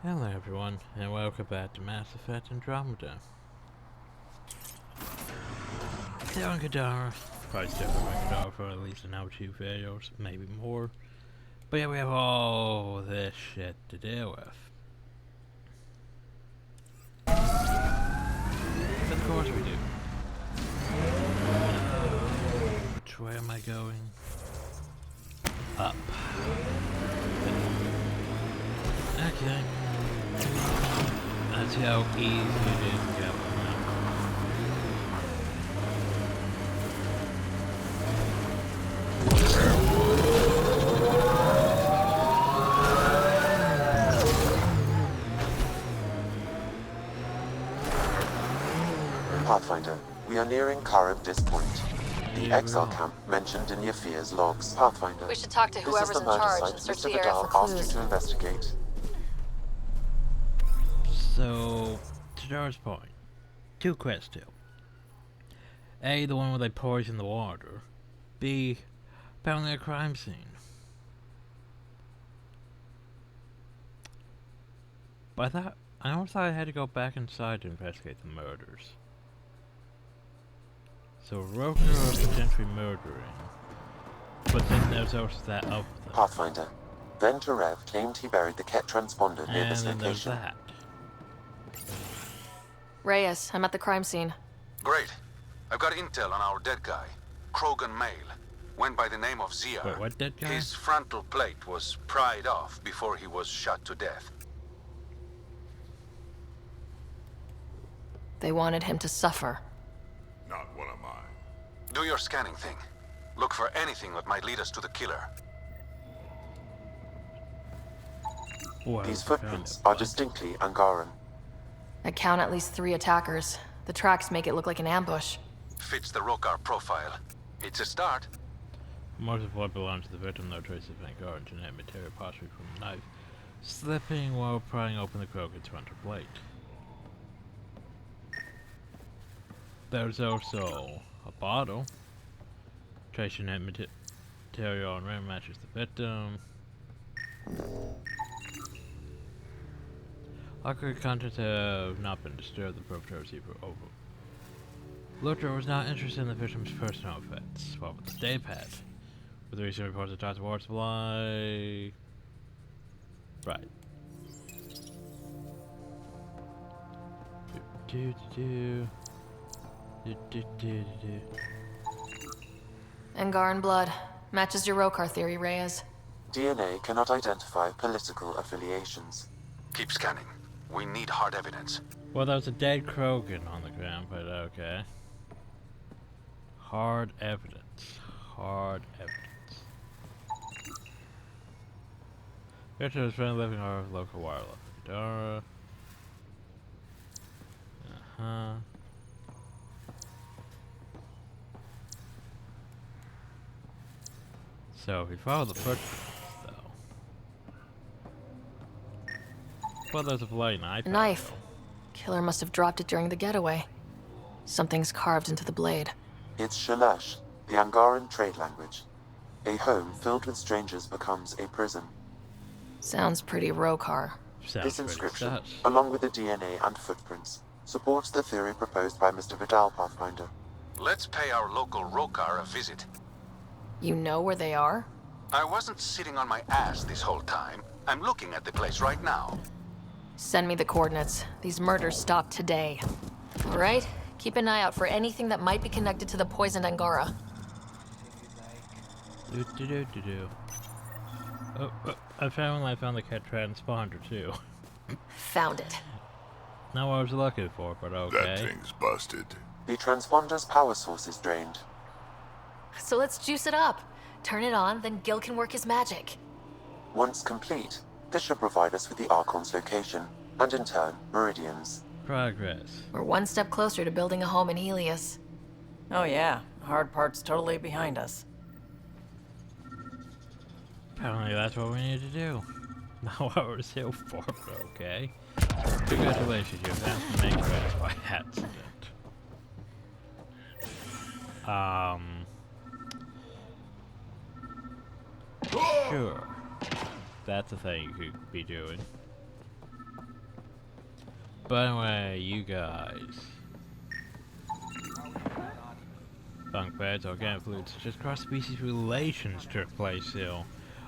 Hello everyone, and welcome back to Mass Effect Andromeda. Still on Kadara. Probably still on Kadara for at least an hour, 2 videos, maybe more. But yeah, we have all this shit to deal with. Of course we do. Which way am I going? Up. Okay. That's how easy it is to go now. Pathfinder, we are nearing Karib Point, the exile camp mentioned in Yafir's logs. Pathfinder, We should talk to whoever's in charge and search the area for asked you clues. to investigate. So, to Dar's point, 2 quests still. A, the one where they poison the water. B, apparently a crime scene. But I always thought I had to go back inside to investigate the murders. So Roker are potentially murdering. But then there's also that other thing. Pathfinder, then Terev claimed he buried the Ket transponder near And this then there's location. that. Reyes, I'm at the crime scene. Great. I've got intel on our dead guy. Krogan male. Went by the name of Zia. Wait, what dead guy? His frontal plate was pried off before he was shot to death. They wanted him to suffer. Not one of mine. Do your scanning thing. Look for anything that might lead us to the killer. Well, These found footprints it, are but- distinctly Angaran. I count at least 3 attackers. The tracks make it look like an ambush. Fits the Rokar profile. It's a start. Most of what belongs to the victim, no trace of Vanguard and genetic material possibly from a knife, slipping while prying open the Krogan's frontal plate. There's also a bottle. Trace genetic material on rim matches the victim. Alcohol contents have not been disturbed. The perpetrator received over. Luther was not interested in the victim's personal effects. What with the LPed? With the recent reports of Dr. Water Supply. Right. Angaran blood. Matches your Rokar theory, Reyes. DNA cannot identify political affiliations. Keep scanning. We need hard evidence. Well, there was a dead Krogan on the ground, but okay. Hard evidence. Hard evidence. Victor was friendly living our local wildlife. Dara. So if we follow the footprints, though. Well, there's a bloody knife. A knife. Killer must have dropped it during the getaway. Something's carved into the blade. It's Shalash, the Angaran trade language. A home filled with strangers becomes a prison. Sounds pretty Rokar. Sounds This pretty inscription, sus. along with the DNA and footprints, supports the theory proposed by Mr. Vidal, Pathfinder. Let's pay our local Rokar a visit. You know where they are? I wasn't sitting on my ass this whole time. I'm looking at the place right now. Send me the coordinates. These murders stopped today. All right? Keep an eye out for anything that might be connected to the poisoned Angara. Oh, I found the cat transponder too. Found it. Not what I was looking for, but That okay. thing's busted. The transponder's power source is drained. So let's juice it up. Turn it on, then Gil can work his magic. Once complete, this should provide us with the Archon's location, and in turn, meridians. Progress. We're one step closer to building a home in Helios. Oh yeah, the hard part's totally behind us. Apparently that's what we need to do. Not what we're still for, but okay. Congratulations, you have to make it by accident. Sure. That's a thing you could be doing. By the way, you guys. Bunk beds, organic fluids, such as cross-species relations took place here.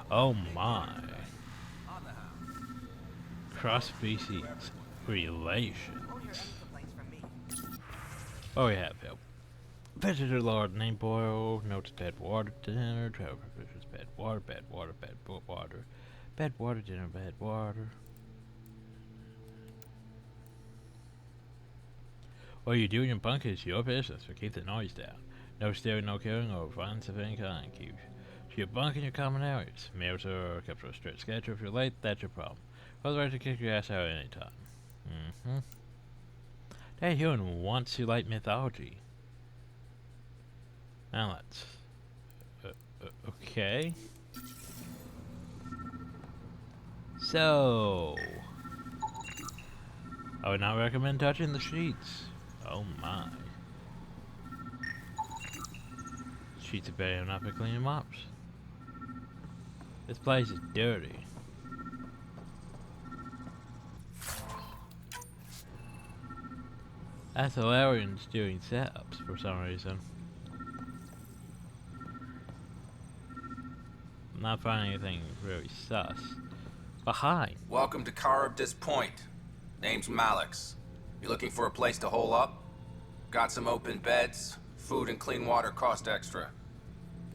Oh my. Cross-species relations. Oh, we have here. Visitor Lord named Boyle, notes bed water dinner, travel provisions, bed water, bed water, bed water, bed water dinner, bed water. What you do in your bunk is your business, so keep the noise down. No stealing, no killing, or violence of any kind. Keep to your bunk in your common areas. Meals are kept on a strict schedule. If you're late, that's your problem. Otherwise, to kick your ass out at any time. That human wants to like mythology. Now let's... okay. So... I would not recommend touching the sheets. Oh my. Sheets are better enough for cleaning mops. This place is dirty. That's hilarious doing setups for some reason. I'm not finding anything really sus. Behind. Welcome to Caribdis Point. Name's Malix. You looking for a place to hole up? Got some open beds. Food and clean water cost extra.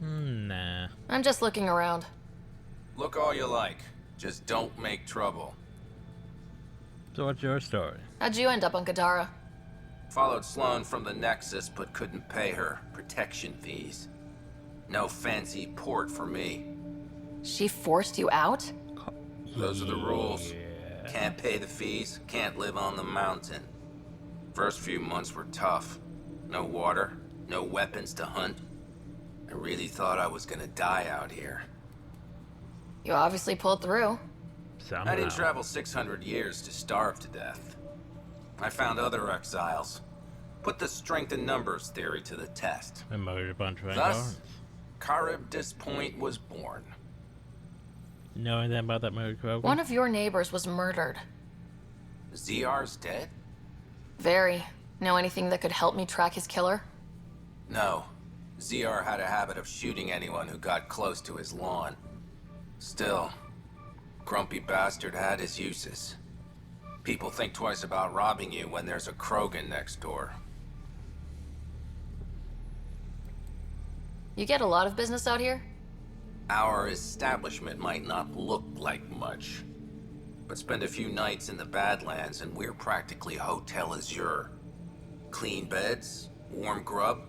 Nah. I'm just looking around. Look all you like. Just don't make trouble. So what's your story? How'd you end up on Gadara? Followed Sloan from the Nexus, but couldn't pay her. Protection fees. No fancy port for me. She forced you out? Those are the rules. Can't pay the fees, can't live on the mountain. First few months were tough. No water, no weapons to hunt. I really thought I was gonna die out here. You obviously pulled through. Somehow. I didn't travel 600 years to starve to death. I found other exiles. Put the strength in numbers theory to the test. I murdered a bunch of Thus, Angarans. Caribdis Point was born. Know anything about that murder program? One of your neighbors was murdered. ZR's dead? Very. Know anything that could help me track his killer? No. ZR had a habit of shooting anyone who got close to his lawn. Still, grumpy bastard had his uses. People think twice about robbing you when there's a Krogan next door. You get a lot of business out here? Our establishment might not look like much, but spend a few nights in the Badlands and we're practically Hotel Azure. Clean beds, warm grub,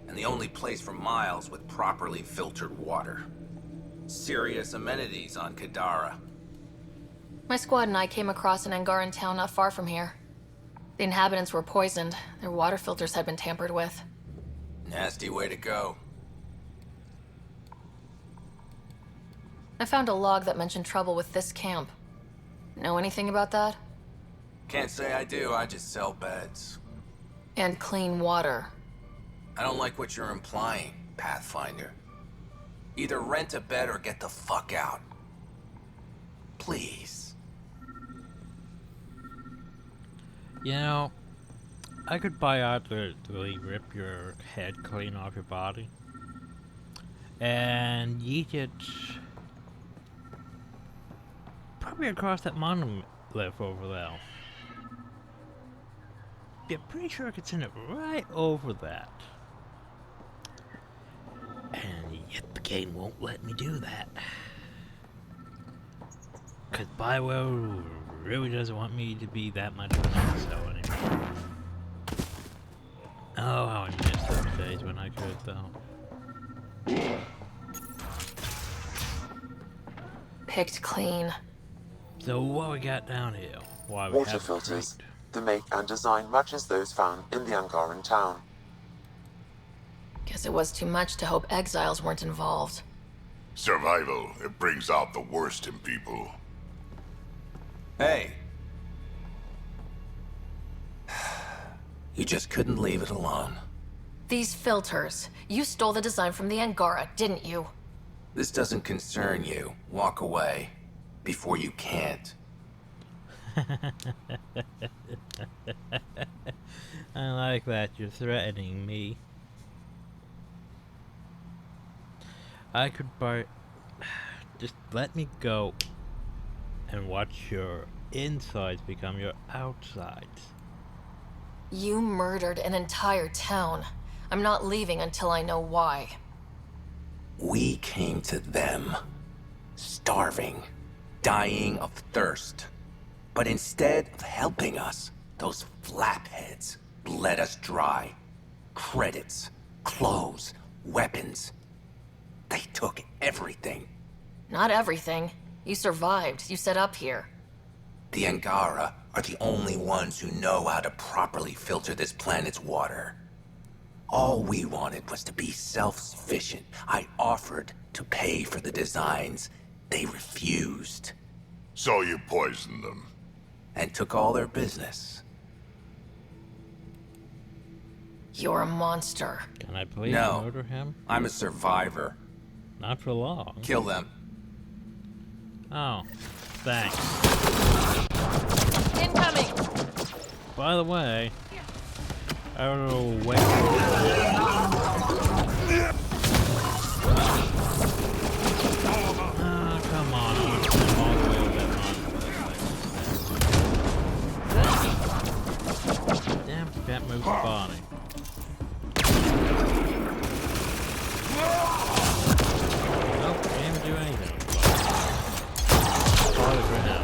and the only place for miles with properly filtered water. Serious amenities on Kadara. My squad and I came across an Angaran town not far from here. The inhabitants were poisoned. Their water filters had been tampered with. Nasty way to go. I found a log that mentioned trouble with this camp. Know anything about that? Can't say I do, I just sell beds. And clean water. I don't like what you're implying, Pathfinder. Either rent a bed or get the fuck out. Please. You know, I could buy out to really rip your head clean off your body and yeet it probably across that monolith over there. Yeah, pretty sure I could send it right over that. And yet the game won't let me do that. Cause Bioware really doesn't want me to be that much of an asshole anymore. Oh, how I missed those days when I could, though. Picked clean. So what we got down here? Why we Water have filters. great- The make and design matches those found in the Angaran town. Guess it was too much to hope exiles weren't involved. Survival, it brings out the worst in people. Hey. You just couldn't leave it alone. These filters. You stole the design from the Angara, didn't you? This doesn't concern you. Walk away. Before you can't. I like that you're threatening me. I could buy. Just let me go and watch your insides become your outsides. You murdered an entire town. I'm not leaving until I know why. We came to them, starving, dying of thirst. But instead of helping us, those flapheads bled us dry. Credits, clothes, weapons. They took everything. Not everything. You survived. You set up here. The Angara are the only ones who know how to properly filter this planet's water. All we wanted was to be self-sufficient. I offered to pay for the designs. They refused. So you poisoned them. And took all their business. You're a monster. Can I please No. murder him? I'm a survivor. Not for long. Kill them. Oh, thanks. Incoming! By the way, I don't know when. Oh, come on. I want to spend all the way with that money. Damn, can't move the body. Nope, can't even do anything with the body. Farther for now.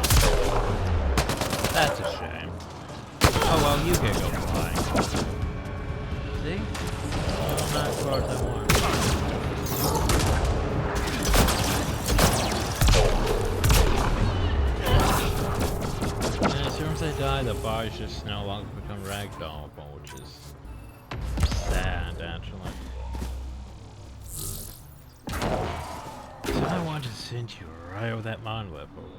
That's a shame. Oh well, you can go flying. See? Oh, not as far as I want. And as soon as they die, the bodies just no longer become ragdollable, which is sad, actually. So I want to send you right over that monolith over there.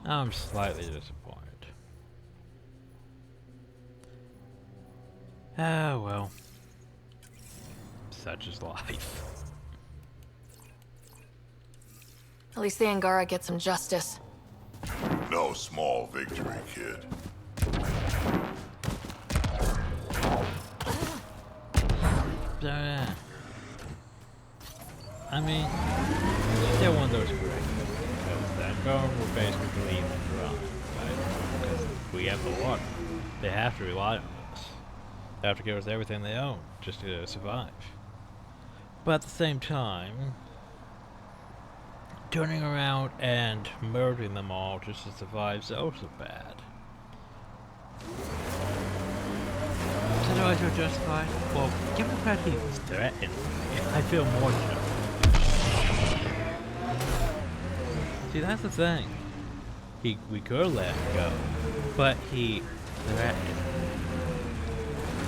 I'm slightly disappointed. Ah, well. Such is life. At least the Angara get some justice. No small victory, kid. So, yeah. I mean, still one of those great. Because that Angara will basically leave and run. Right? Because we have the water. They have to rely on us. They have to give us everything they own just to survive. But at the same time, turning around and murdering them all just to survive is also bad. So do I feel justified? Well, given the fact he was threatened, I feel more justified. See, that's the thing. We could let him go, but he threatened.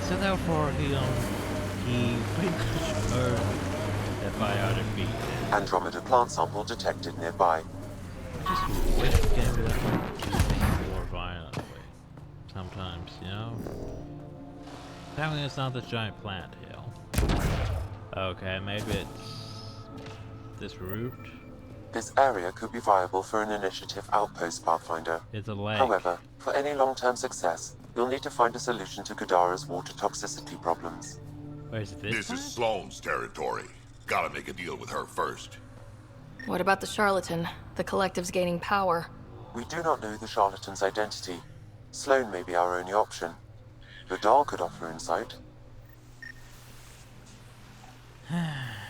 So therefore, he pretty much murdered that biotic beast. Andromeda plant sample detected nearby. Just wish the game would let me do things more violently. Sometimes, you know? Apparently it's not this giant plant hill. Okay, maybe it's this route. This area could be viable for an initiative outpost, Pathfinder. It's a lake. However, for any long-term success, you'll need to find a solution to Kadara's water toxicity problems. Wait, is it this This plant? is Sloane's territory. Gotta make a deal with her first. What about the charlatan? The collective's gaining power. We do not know the charlatan's identity. Sloane may be our only option. Vidal could offer insight.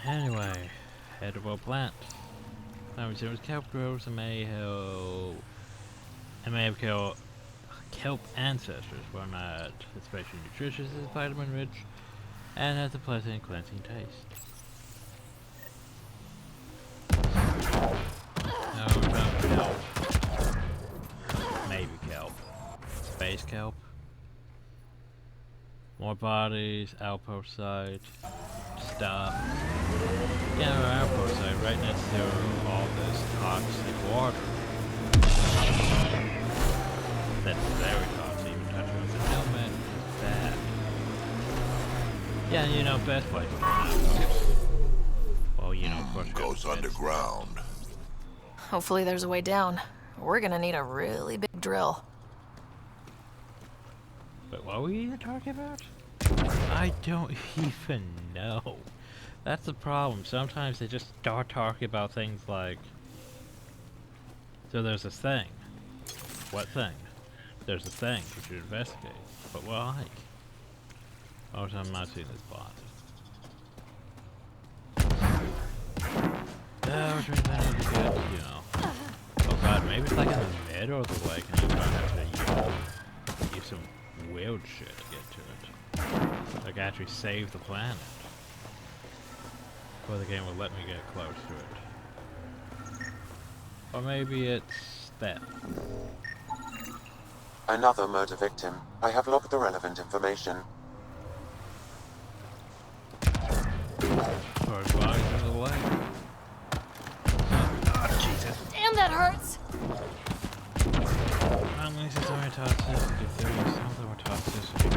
Anyway, edible plant. Now we see what kelp grows and may help. It may have kelp ancestors, but not especially nutritious, is vitamin rich, and has a pleasant cleansing taste. No, not kelp. Maybe kelp. Space kelp. More bodies, outpost site, stuff. Yeah, our outpost site right next to all this toxic water. That's very toxic, even touching with the helmet. Yeah, you know, best place. Well, you know, of course. Goes underground. Hopefully there's a way down. We're gonna need a really big drill. But what were we even talking about? I don't even know. That's the problem. Sometimes they just start talking about things like... So there's this thing. What thing? There's a thing we should investigate. But why? Oh, I'm not seeing this plot. Yeah, which means I need to get, you know... Oh god, maybe it's like in the middle of the lake and you don't have to use some weird shit to get to it. Like actually save the planet. Or the game will let me get close to it. Or maybe it's that. Another murder victim. I have logged the relevant information. Or it's bodies in the lake. Oh, Jesus. Damn, that hurts! At least it's only toxicity 3, something with toxicity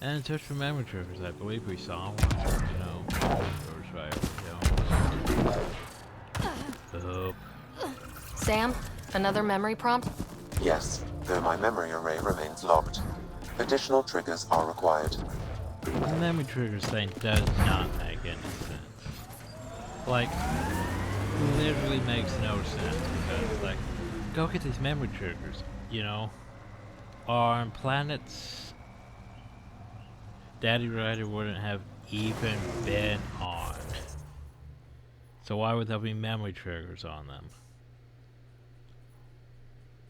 4. And touch for memory triggers, I believe we saw one, you know. Sam, another memory prompt? Yes, though my memory array remains locked. Additional triggers are required. The memory triggers thing does not make any sense. Like, literally makes no sense because, like, go get these memory triggers, you know? On planets Daddy Ryder wouldn't have even been on. So why would there be memory triggers on them?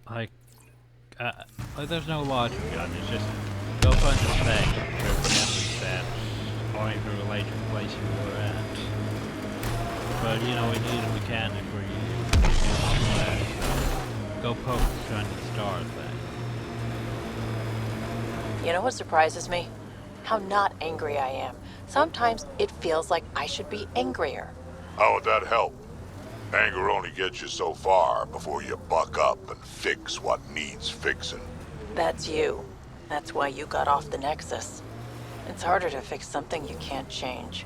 Like there's no logic on it. It's just go find the thing for memory stats or even relate to the place you were at. But you know, we need a mechanic where you do that. Go poke the shiny star thing. You know what surprises me? How not angry I am. Sometimes it feels like I should be angrier. How would that help? Anger only gets you so far before you buck up and fix what needs fixing. That's you. That's why you got off the Nexus. It's harder to fix something you can't change.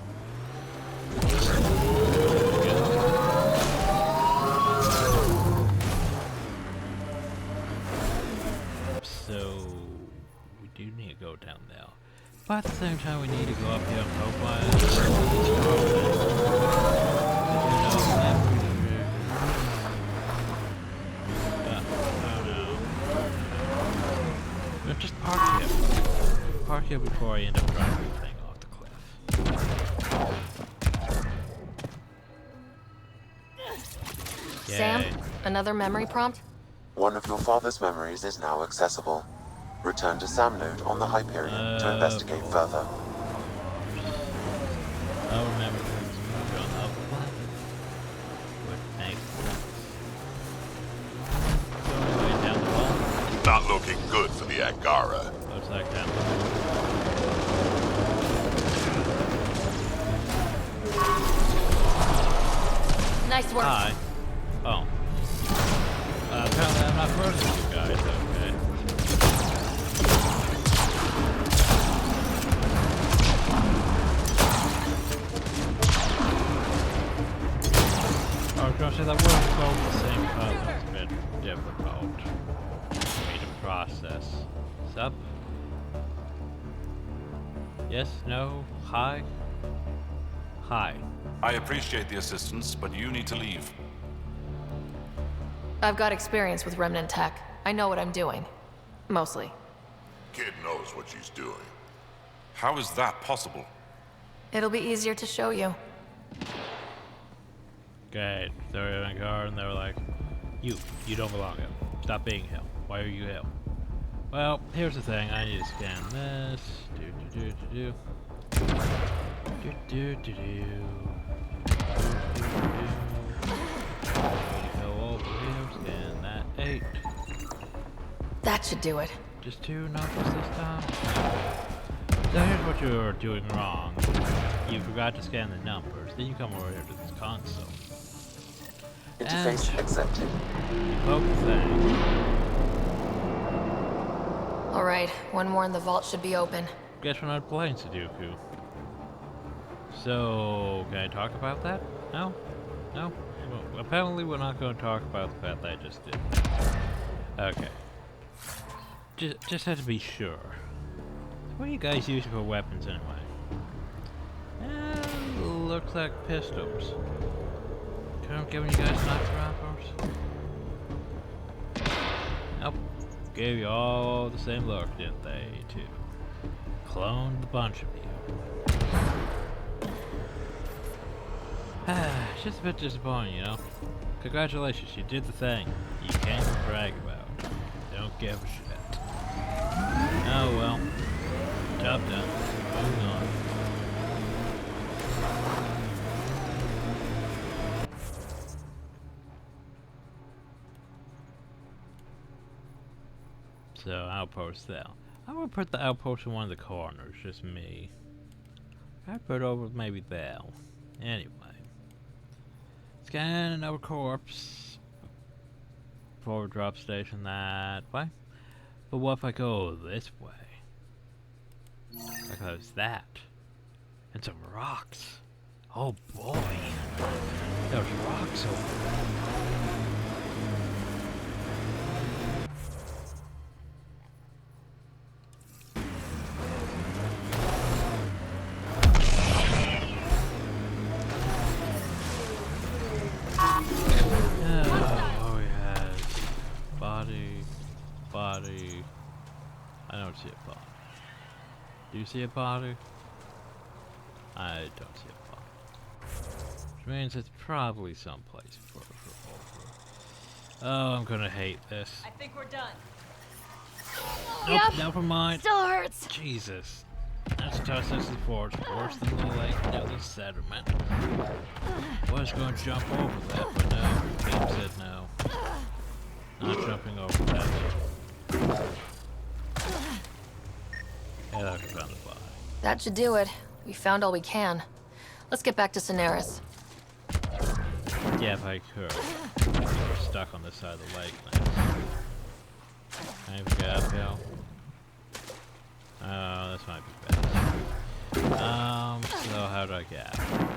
So we do need to go down there. But at the same time we need to go up here and profile. Just park here. Park here before I end up driving the thing off the cliff. Sam, Yay. another memory prompt? One of your father's memories is now accessible. Return to Sam Node on the Hyperion to investigate further. I'll remember things moved on the other planet. Would make sense. So anyway, down the hall. Not looking good for the Angara. Looks like down the hall. Nice work. Hi. Oh. Apparently I'm not first with you guys, okay. I was gonna say that wasn't both the same color. It's a bit difficult for me to process. Sup? Yes? No? Hi? Hi. I appreciate the assistance, but you need to leave. I've got experience with Remnant tech. I know what I'm doing. Mostly. Kid knows what she's doing. How is that possible? It'll be easier to show you. Okay, they were in a car and they were like, you don't belong here. Stop being here. Why are you here? Well, here's the thing. I need to scan this. Go over here, scan that 8. That should do it. Just 2 numbers this time? So here's what you're doing wrong. You forgot to scan the numbers. Then you come over here to this console. Interface accepted. Poke the thing. Alright, one more and the vault should be open. Guess we're not playing Sudoku. So, can I talk about that? No? No? Well, apparently we're not going to talk about the fact that I just did. Okay. Just had to be sure. What are you guys using for weapons anyway? Looks like pistols. Could have given you guys knife rifles? Nope. Gave you all the same look, didn't they, too? Cloned a bunch of you. It's just a bit disappointing, you know? Congratulations, you did the thing you can't brag about. Don't give a shit. Oh well. Job done. Moving on. So, outpost there. I'm gonna put the outpost in one of the corners, just me. I'd put it over maybe there. Anyway. Scan another corpse. Forward drop station that way. But what if I go this way? Like there's that. And some rocks. Oh boy. There's rocks over there. Body. I don't see a body. Do you see a body? I don't see a body. Which means it's probably someplace further over. Oh, I'm gonna hate this. I think we're done. Nope, Yep. never mind. Still hurts. Jesus. That's toxicity force worse than the lake near the sediment. Was going to jump over that, but no. The game said no. Not jumping over that. Yeah, I found the body. That should do it. We found all we can. Let's get back to Sonaris. Yeah, if I could. We're stuck on this side of the lake now. Can I even get up here? Oh, this might be bad. So how do I get out?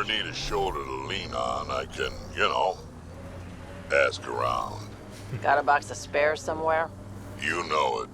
Need a shoulder to lean on, I can, ask around. Got a box of spares somewhere? You know it.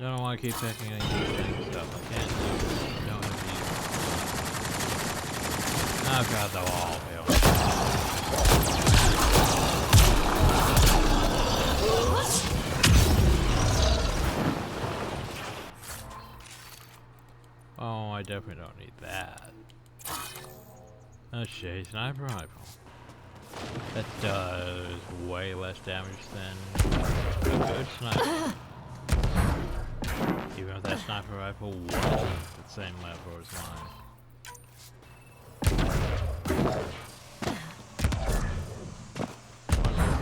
Don't want to keep checking any stuff. I can't do it. Don't have to use it. Oh god, the wall. definitely don't need that. Oh shit, sniper rifle. That does way less damage than a good sniper. Even if that sniper rifle wasn't the same level as mine.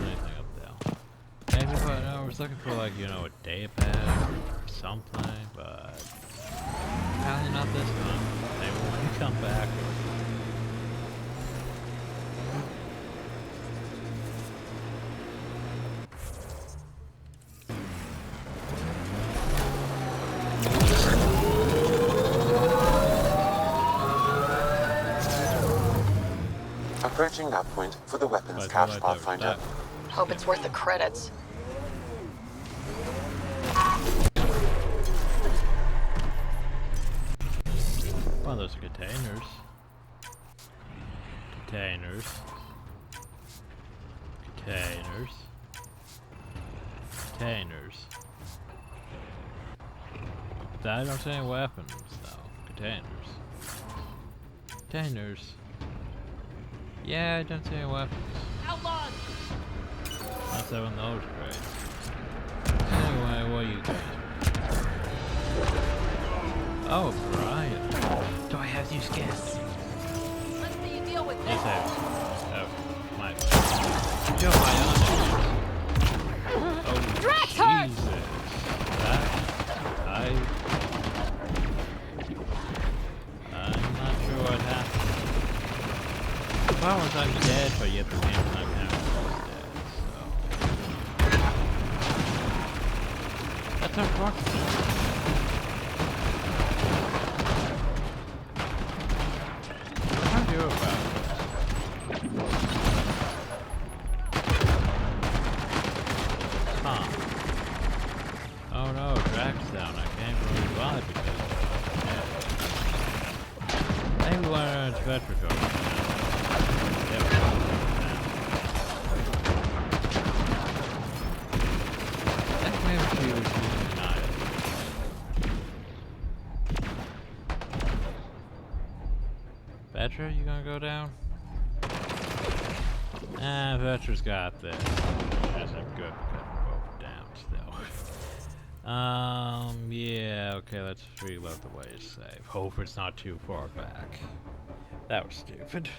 Anything up there? Maybe, but I was looking for like, you know, a day pad or something, but apparently not this time. Maybe when you come back. Approaching that point for the weapons cache, Pathfinder. Hope it's worth the credits. Well, those are containers. Containers. Containers. Containers. I don't see any weapons, though. Containers. Containers. Yeah, I don't see any weapons. Outlaws! Unless they're in those crates. Anyway, what are you guys? Oh, Brian. Do I have these gas? Let's see you deal with Yes, this. I have. Oh, my. Joe, my honor. Oh, Drax her! Jesus. I'm not sure what happened. The problem is I'm dead, but yet the same time now I'm dead, so. That's unfortunate. What do I do about this? Huh. Oh no, Drax down. I can't really revive because maybe when I run to Petrichor. Vetra, you gonna go down? Ah, Vetra's got this. Yes, I'm good. Both down still. Yeah, okay, let's reload the way to save. Hope it's not too far back. That was stupid.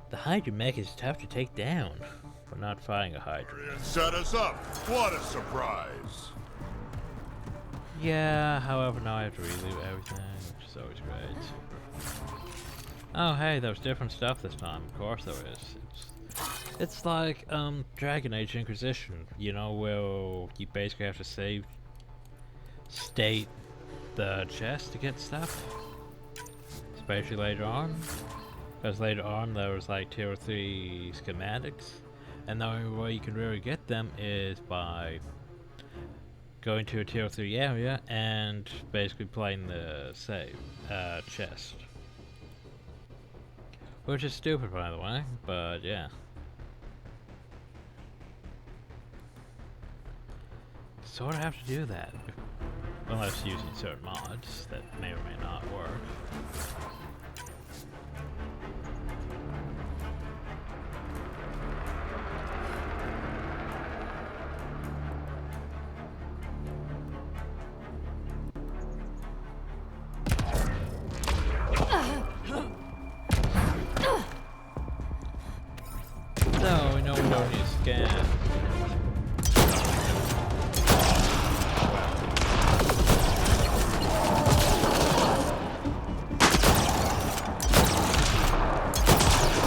The Hydra mech is tough to take down. We're not fighting a Hydra. Set us up. What a surprise. Yeah, however, now I have to relive everything, which is always great. Oh, hey, there was different stuff this time. Of course there is. It's like, Dragon Age Inquisition, you know, where you basically have to state the chest to get stuff. Especially later on. Because later on there was like tier 3 schematics. And the only way you can really get them is by going to a tier 3 area and basically playing the save chest. Which is stupid, by the way, but yeah. Sort of have to do that. Unless using certain mods that may or may not work. No, we know we don't need to scan.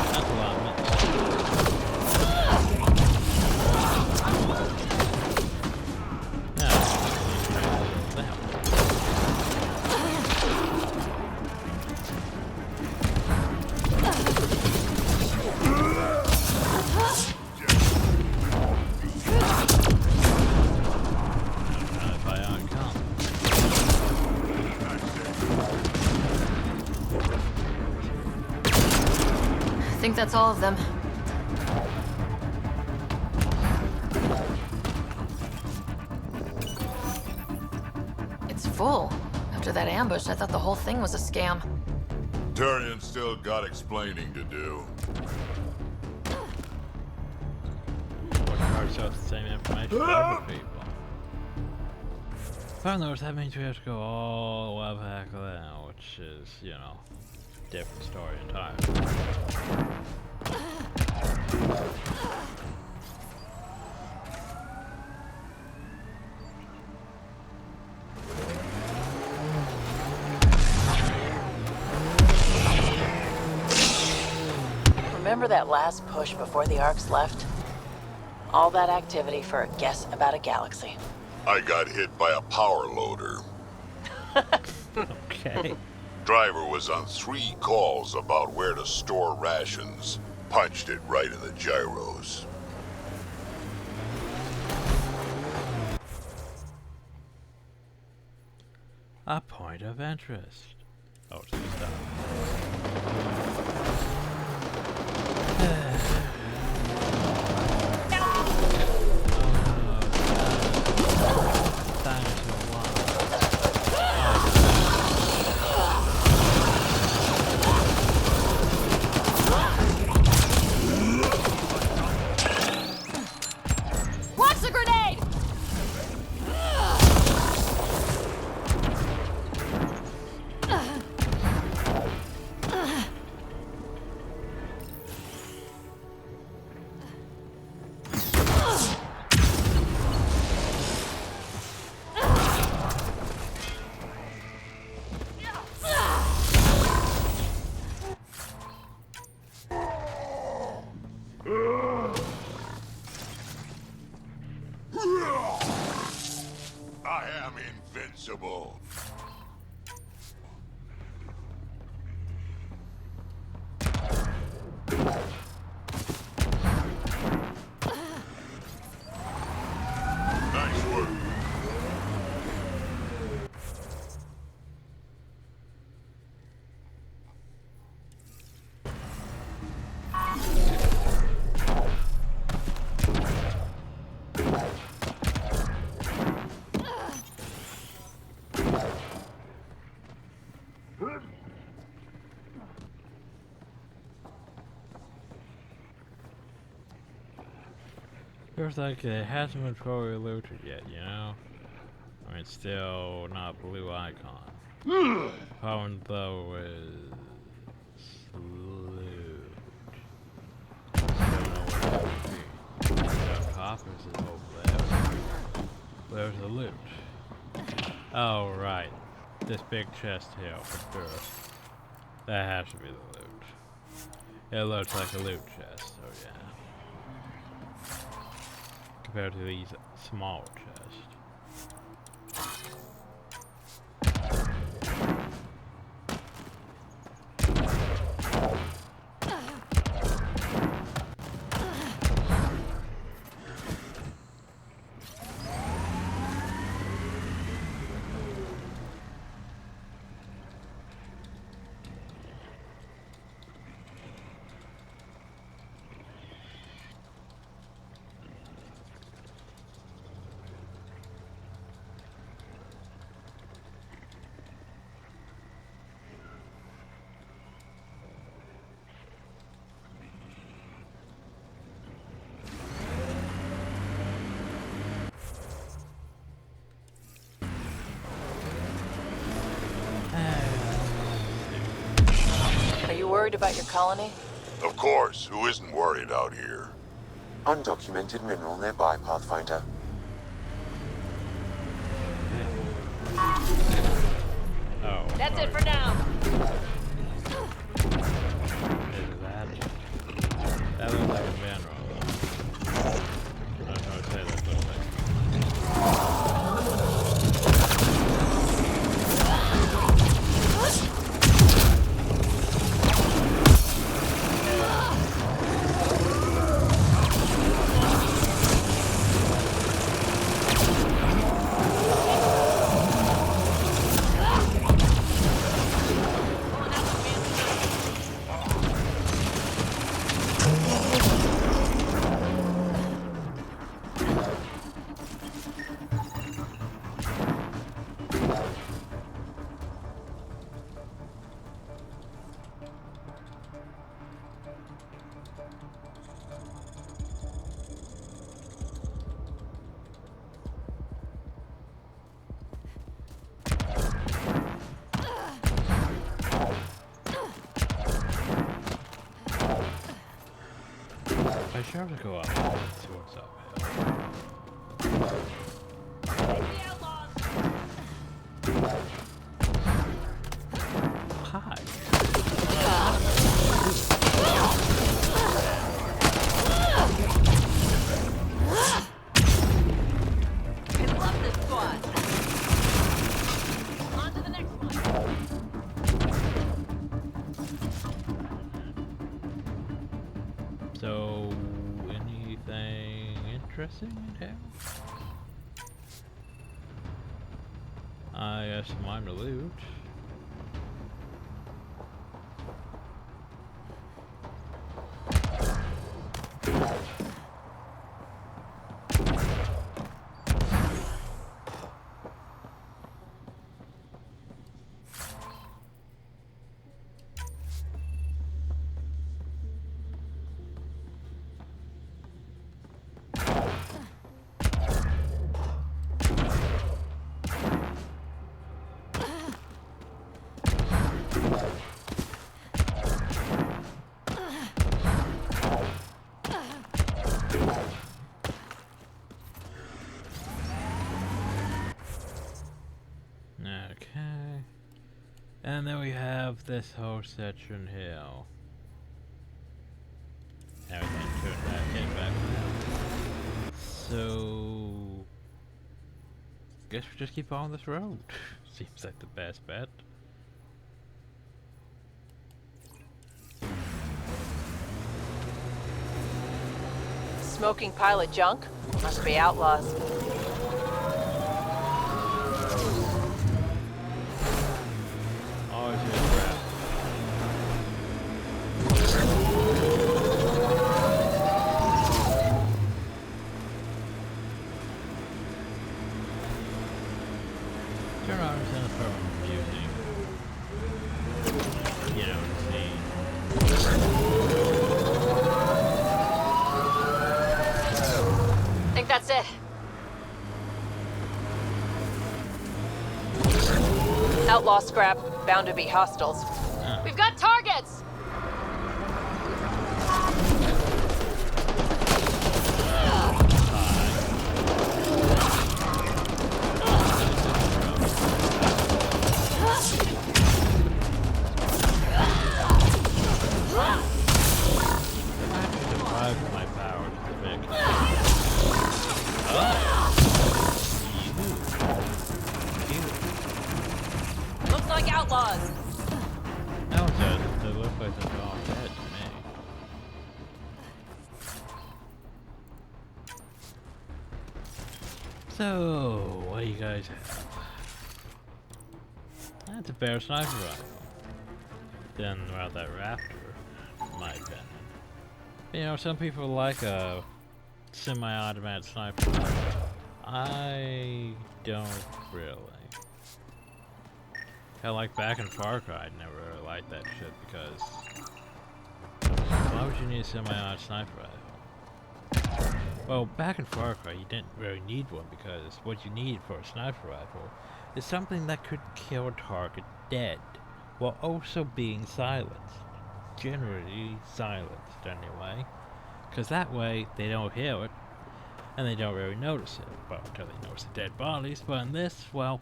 That's a lot of minutes. I think that's all of them. full. After that ambush, I thought the whole thing was a scam. Turian's still got explaining to do. What card shows the same information for other people? Found those, that means we have to go all the way back then, which is, you know, different story entirely. Remember that last push before the Arcs left? All that activity for a guess about a galaxy. I got hit by a power loader. Okay. Driver was on 3 calls about where to store rations. Punched it right in the gyros. A point of interest. Oh, it's just done. Watch the grenade! I am invincible. Nice work. Feels like it hasn't been fully looted yet, you know? I mean, still not blue icon. Problem though is loot. Don't know where that would be. The coppers is over there. Where's the loot? Oh, right. This big chest here, for sure. That has to be the loot. It looks like a loot chest, so yeah. Compared to these small chests. Are you worried about your colony? Of course, who isn't worried out here? Undocumented mineral nearby, Pathfinder. Oh. That's it for now. Is that? That looks like a mineral, though. I was gonna say that looks like. I should have to go up. Let's see what's up here. Hi. I love this squad. On to the next one. So, anything interesting in here? I guess mine to loot. Okay. And then we have this whole section here. Everything turned back now. So guess we just keep on this road. Seems like the best bet. Smoking pile of junk? Must be outlaws. Always hear crap. Turn on and send from music. You know, Think that's it. Outlaw scrap. Bound to be hostiles. We've got targets! my power to fix. Looks like outlaws. No, it does. They look like they're all dead to me. So, what do you guys have? That's a bear sniper rifle. Then around that raptor, in my opinion. You know, some people like a semi-automatic sniper rifle. I don't really. Like back in Far Cry, I never really liked that shit because why would you need a semi-automatic sniper rifle? Well, back in Far Cry, you didn't really need one because what you need for a sniper rifle is something that could kill a target dead while also being silenced. Generally silenced, anyway. Because that way, they don't hear it and they don't really notice it. Well, until they notice the dead bodies. But in this, well,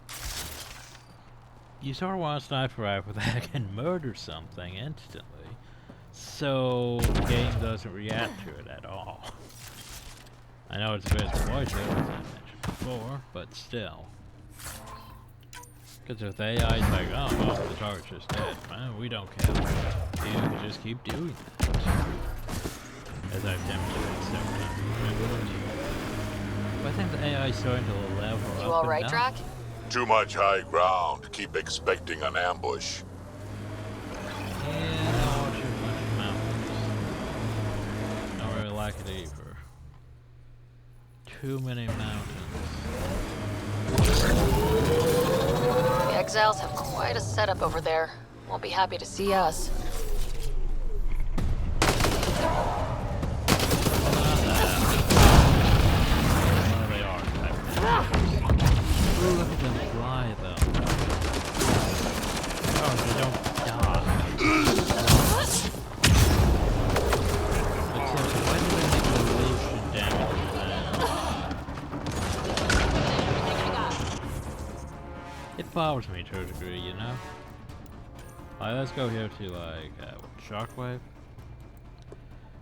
you sort of want a sniper rifle that can murder something instantly, so the game doesn't react to it at all. I know it's a bit exploitive, as I mentioned before, but still. Because if the AI is like, oh, well, the target's just dead, man, we don't care. You can just keep doing that. As I've demonstrated several times. But I think the AI is starting to level up. You alright, Drac? Too much high ground. Keep expecting an ambush. Yeah, I don't want too much mountains. Don't really like it either. Too many mountains. The Exiles have quite a setup over there. Won't be happy to see us. Ooh, look at them fly, though. Oh, they don't die. Like, seriously, why do they make bothers me to a degree, you know? Alright, let's go here to, like, Shockwave.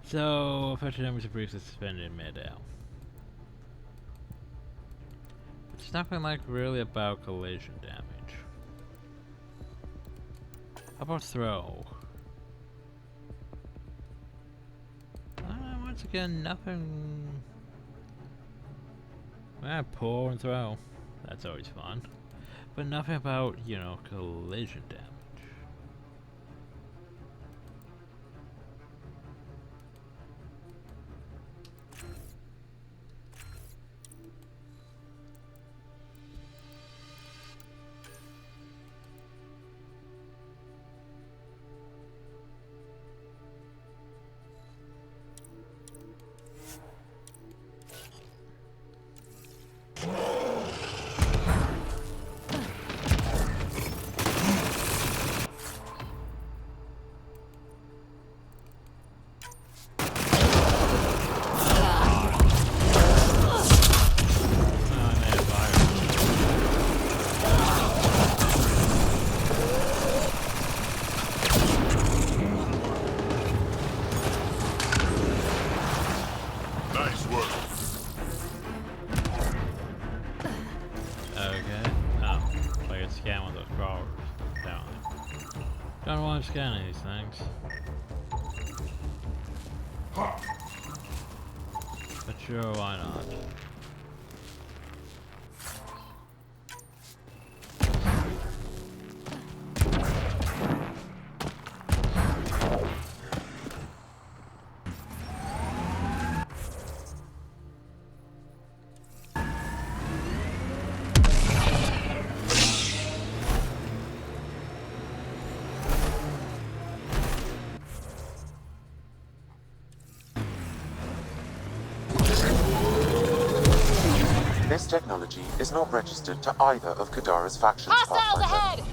So, affected enemies are briefly suspended in mid-air. It's nothing like really about collision damage. How about throw? Once again, nothing. Pull and throw. That's always fun. But nothing about, you know, collision damage. Don't want to scan these things. But sure, why not? This technology is not registered to either of Kadara's factions. Hostiles ahead!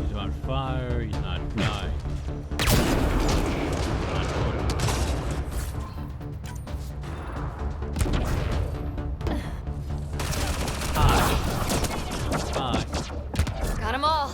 He's on fire, he's not dying. Got them all.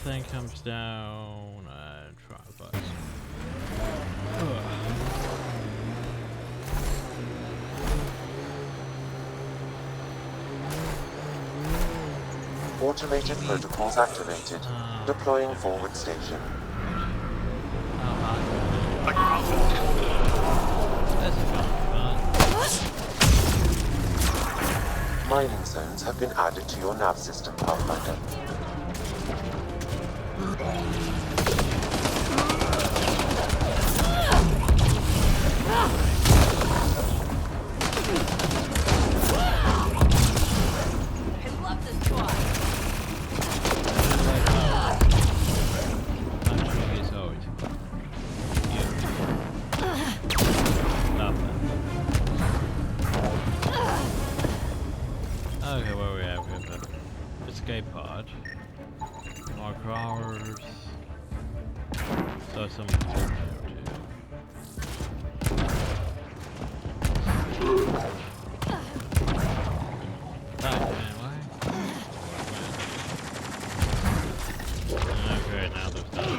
Thing comes down and try to bust. Automated protocols activated. Deploying forward station. Mining zones have been added to your nav system, Pathfinder. Okay, where are we at? We have the escape pod. More crawlers. So some there too. Man, why? Okay, now there's done.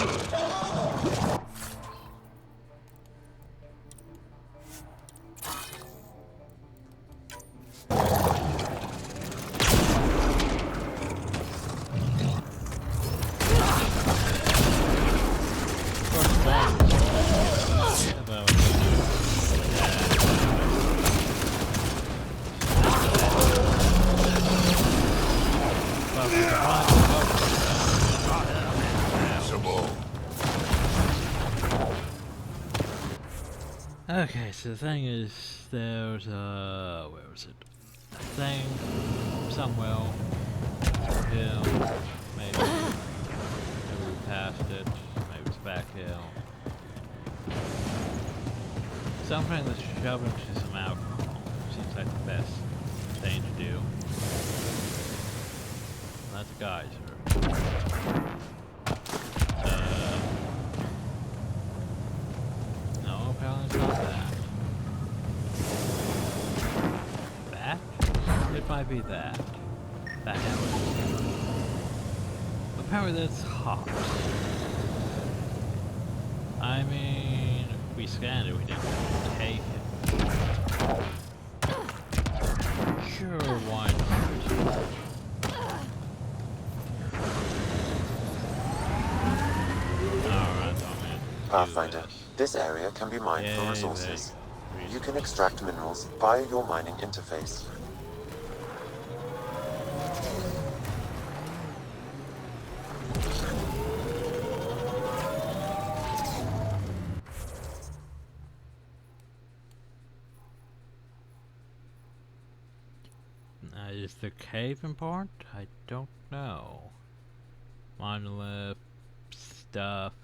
Okay, so the thing is, there's where was it? A thing somewhere here, maybe we passed it, maybe it's back here. Something that's shoved into some alcohol seems like the best thing to do. That's a geyser. No, apparently it's not that. That? It might be that. The hell is it? Apparently that's hot. I mean, if we scanned it, we didn't take it. Sure, why not? Pathfinder, this area can be mined for resources. You can extract minerals via your mining interface. Is the cave important? I don't know. Monolith stuff.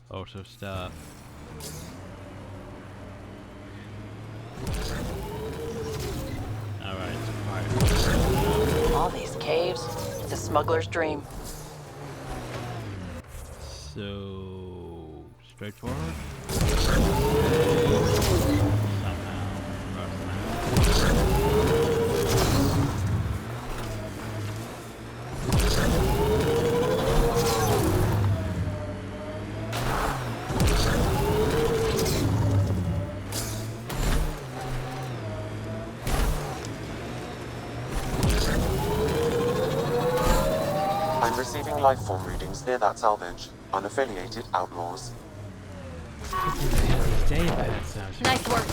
Also stuff. Alright, fire. All these caves, it's a smuggler's dream. So straightforward? I'm receiving lifeform readings near that salvage. Unaffiliated outlaws. Nice work.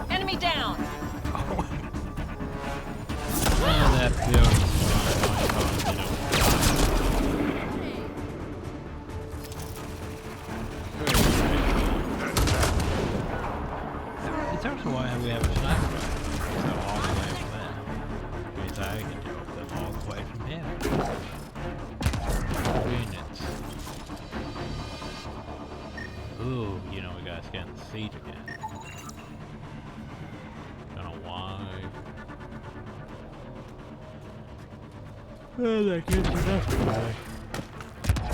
Enemy down. It's also why we have a sniper rifle. So all the way from there. Means I can do them all the way from here. Convenience. Ooh, you know we gotta scan the siege again. Don't know why. Oh, that gives you nothing, right?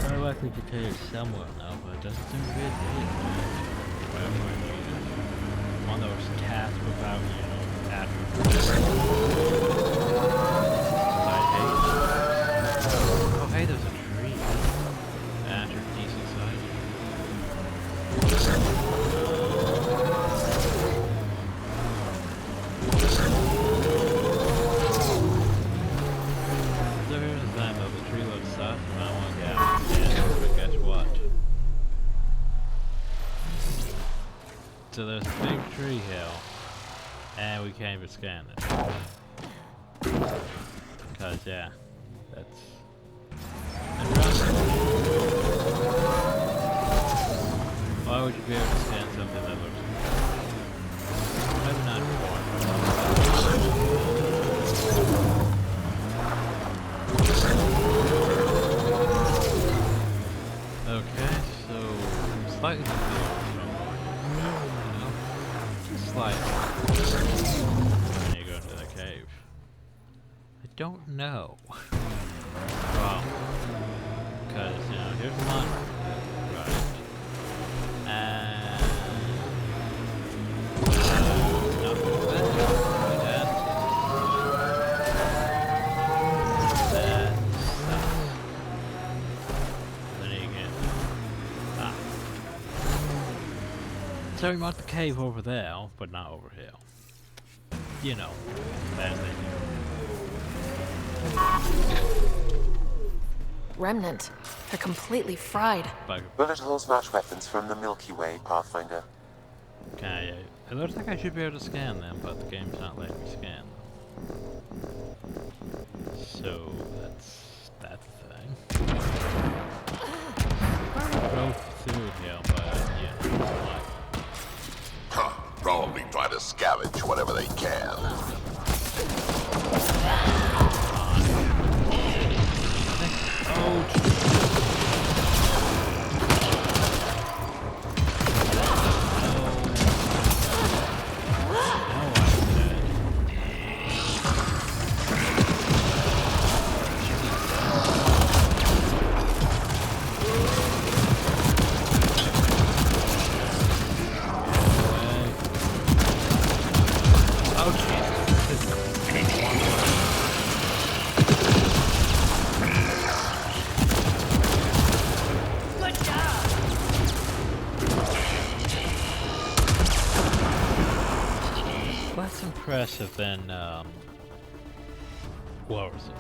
Very likely to tell you somewhere now, but it doesn't seem to be a date. Whatever I need. One of those tasks without, you know, attributes. I hate. Oh, hey, there's a tree. That's a decent size. So here's the thing, though. The tree looks sus, and I want to get out of it. But guess what? So there's a big tree hill, and we can't even scan it. Because, yeah, that's... Why would you be able to scan something that looks... Maybe not important. Okay, so... Slightly confused. Like when you go into the cave. I don't know. Well, because, you know, here's one. Right. And nothing there. That sucks. Then you get so we want the cave over there, but not over here. You know, as they do. Remnant. They're completely fried. Bullet holes match weapons from the Milky Way, Pathfinder. Okay, it looks like I should be able to scan them, but the game's not letting me scan them. So, that's the thing. I drove through here, but yeah, Probably try to scavenge whatever they can. Less impressive than, what was it?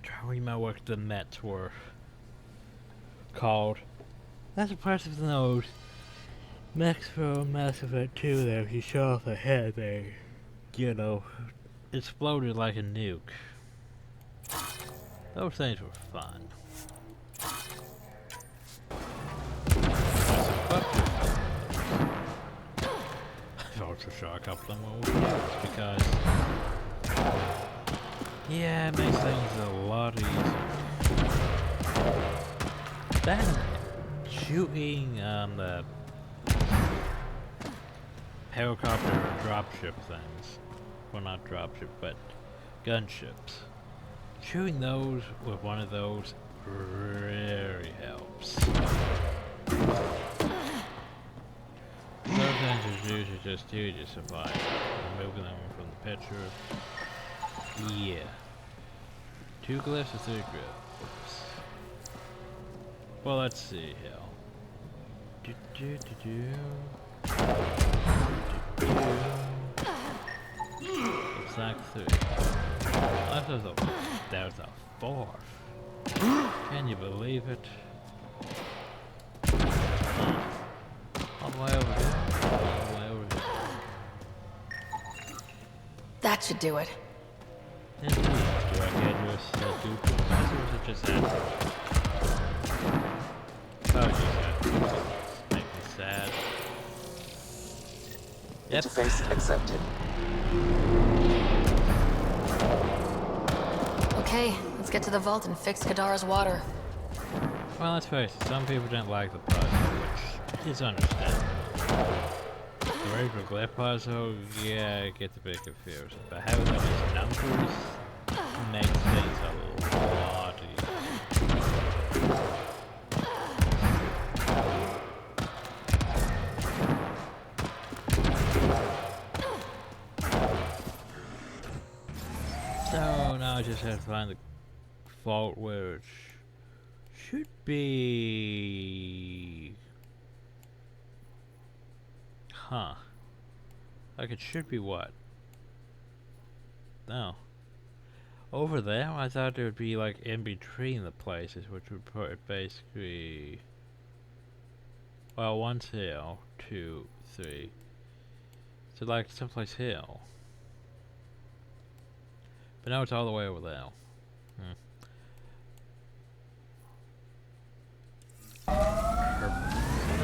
Trying to remember what the Mets were called. Less impressive than those mechs from Mass Effect 2 that if you shot off the head, they, you know, exploded like a nuke. Those things were fun. I've also shot a couple of them with nukes because, yeah, it makes things a lot easier. Then shooting the helicopter or dropship things, well, not dropship, but gunships. Shooting those with one of those really helps. Sometimes it's usually just too to survive. Removing them from the picture. Yeah. 2 glyphs or 3 glyphs? Well, let's see here. Looks like 3. That was a 4th. Can you believe it? All the way over here. All the way over here. That should do it. Indeed. Do I get this duplicate or is it just that? Oh, just that. Make me sad. Yep. Interface accepted. Okay, let's get to the vault and fix Kadara's water. Well, let's face it, some people didn't like the puzzle, which is understandable. The regular glyph puzzle, yeah, it gets a bit confusing, but having them as numbers makes things a lot easier. So now I just have to find the vault where it should be. Huh. Like it should be what? No. Over there? I thought it would be like in between the places, which would put it basically. Well, 1's here, 2, 3. So like someplace here. But now it's all the way over there.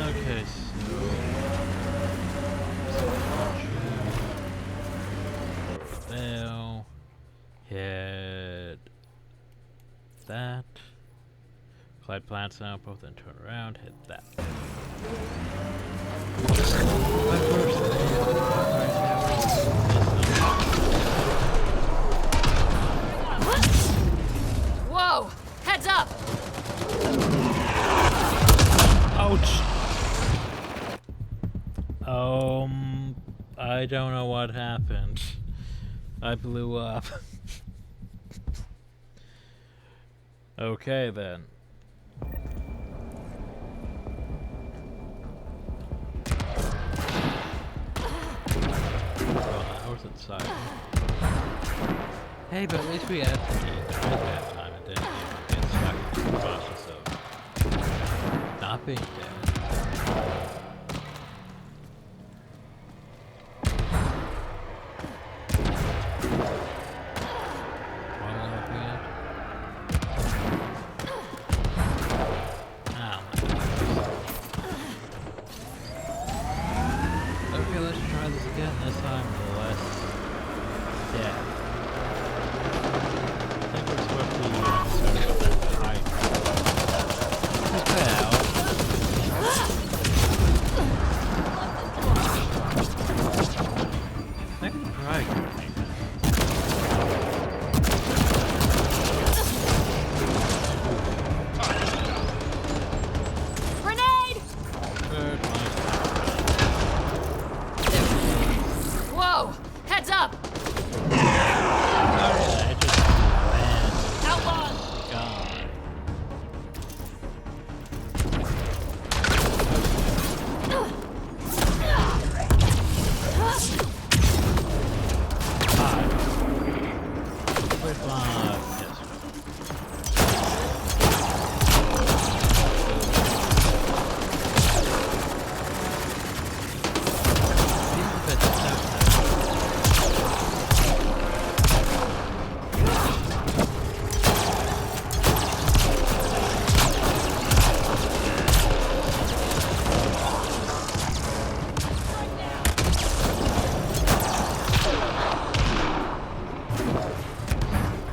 Okay, so there. Hit that. Collect plant sample, then turn around, hit that. Whoa! Heads up! Ouch! I don't know what happened. I blew up. Okay then. Well, I was inside. Hey, but at least we actually tried that time and didn't even get stuck in the process of not being dead.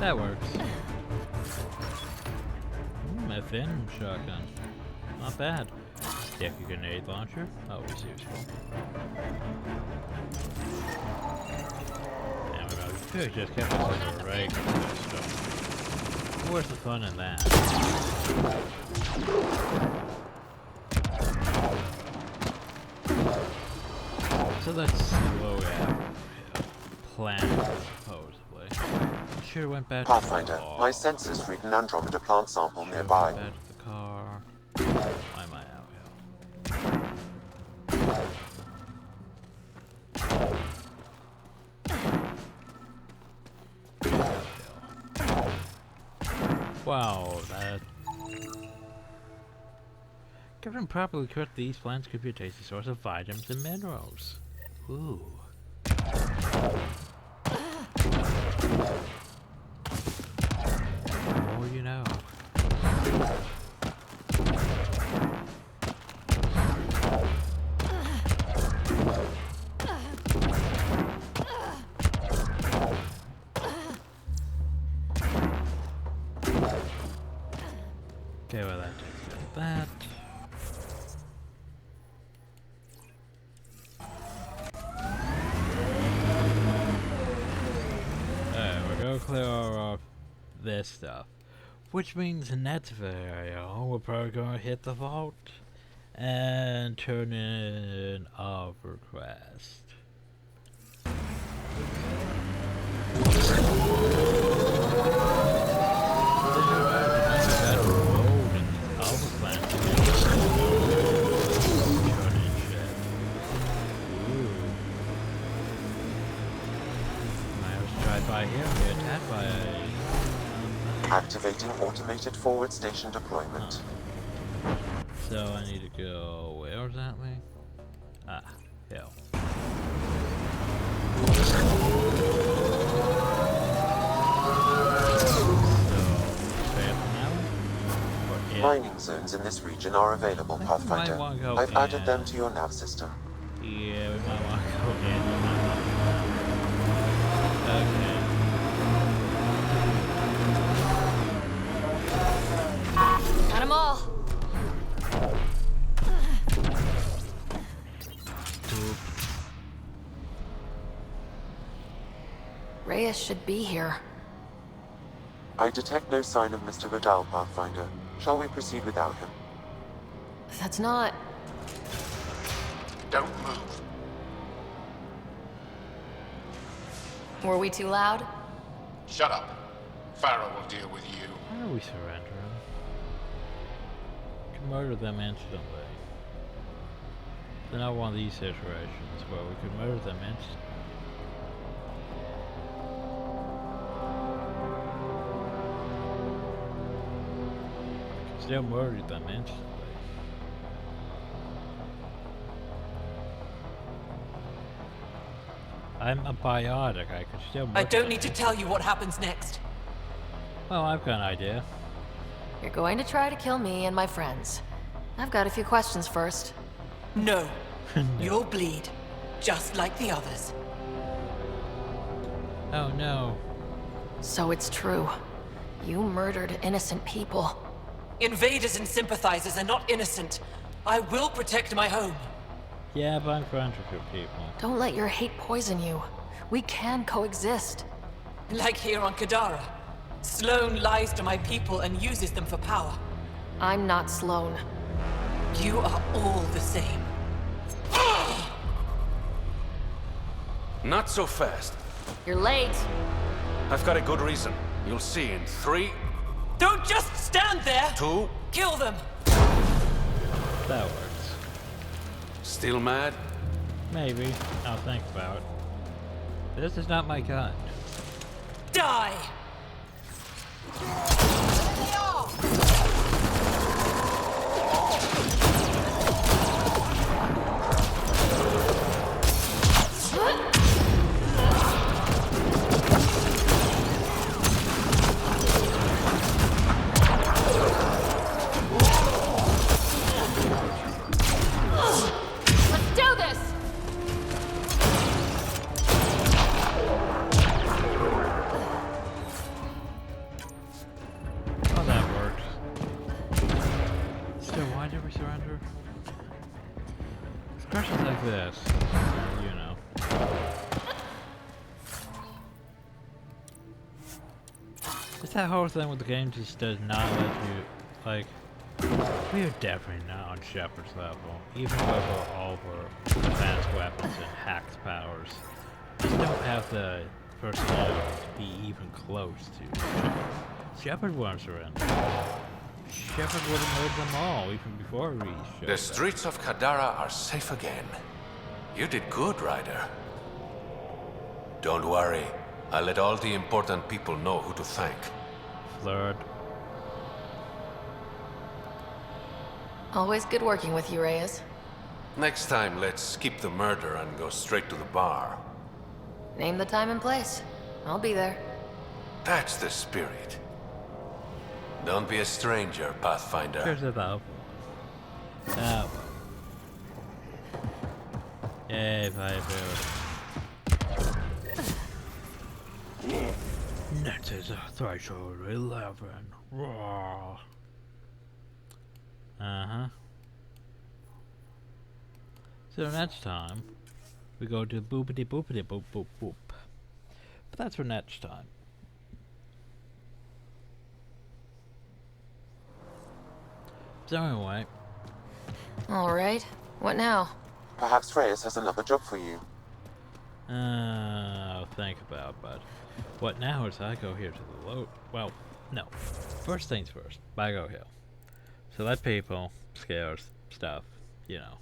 That works. My Phantom shotgun. Not bad. Sticky grenade launcher. Always useful. And we could have just kept this as a regular stuff. Where's the fun in that? So let's see what we have planned, supposedly. Should have went back Pathfinder, to the my sensors read an Andromeda plant sample nearby. Back to the car. Why am I out here? Wow, that... Given properly cooked, these plants could be a tasty source of vitamins and minerals. Ooh. The more you know. Okay, well that takes care of that. We're gonna clear off this stuff. Which means next video, we're probably gonna hit the vault and turn in our request. By here, we're attacked by a... Activating automated forward station deployment. So I need to go... Where does that mean? Ah, hell. So, mining zones in this region are available, Pathfinder. I've added them to your nav system. Yeah, we might want to go in. Okay. Got them all. Reyes should be here. I detect no sign of Mr. Vidal, Pathfinder. Shall we proceed without him? That's not... Don't move. Were we too loud? Shut up. Farrell will deal with you. Why don't we surrender him? We can murder them instantly. They're not one of these situations where we can murder them instantly. We can still murder them instantly. I'm a biotic, I could still murder I don't them. need to tell you what happens next. Well, I've got an idea. You're going to try to kill me and my friends. I've got a few questions first. No. You'll bleed, just like the others. Oh no. So it's true. You murdered innocent people. Invaders and sympathizers are not innocent. I will protect my home. Yeah, but I'm friends with your people. Don't let your hate poison you. We can coexist. Like here on Kadara. Sloane lies to my people and uses them for power. I'm not Sloane. You are all the same. Not so fast. You're late. I've got a good reason. You'll see in 3, Don't just stand there! 2... Kill them! That works. Still mad? Maybe. I'll think about it. This is not my gun. Die! Let's do this! that whole thing with the game just does not let you, like, we are definitely not on Shepard's level, even though we're over advanced weapons and hacked powers. We just don't have the personality to be even close to Shepard. Shepard won't surrender. Shepard would have murdered them all, even before we showed The up. streets of Kadara are safe again. You did good, Ryder. Don't worry. I'll let all the important people know who to thank. Lord. Always good working with you, Reyes. Next time, let's skip the murder and go straight to the bar. Name the time and place. I'll be there. That's the spirit. Don't be a stranger, Pathfinder. Here's the valve. Oh. Yay, viability. Next is a threshold 11. Raw. Uh-huh. So next time, we go to boopity boopity boop boop boop. But that's for next time. So anyway. Alright. What now? Perhaps Reyes has another job for you. I'll think about it, but what now is I go here to the load. Well, no. First things first. I go here. Select people, scales, stuff, you know.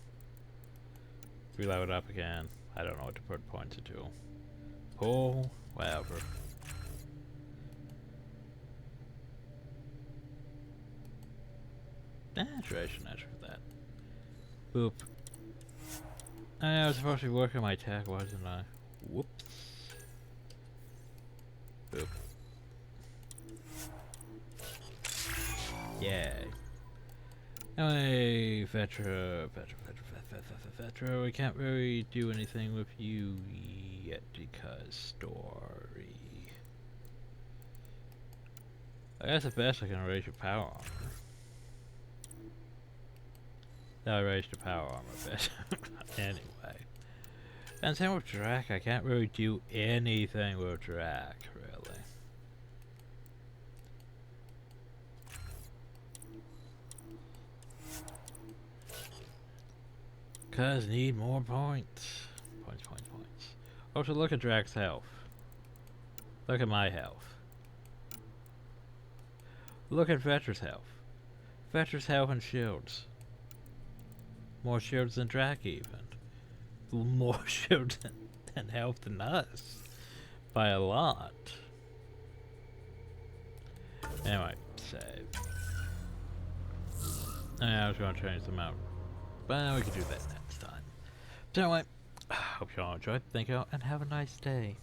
Reload up again. I don't know what to put points into. Pull, whatever. Duration edge for that. Boop. I was supposed to be working my attack, wasn't I? Whoops. Boop. Yay. Anyway, Vetra, we can't really do anything with you yet because story. I guess at best I can raise your power armor. I raised the power armor a bit. Anyway. And same with Drac, I can't really do anything with Drac, really. Cause need more points. Points. Also look at Drac's health. Look at my health. Look at Vetra's health. Vetra's health and shields. More shields than Drac even. More shields than health than us. By a lot. Anyway, save. I was going to change them out. But we can do that next time. So anyway, hope you all enjoyed. Thank you all and have a nice day.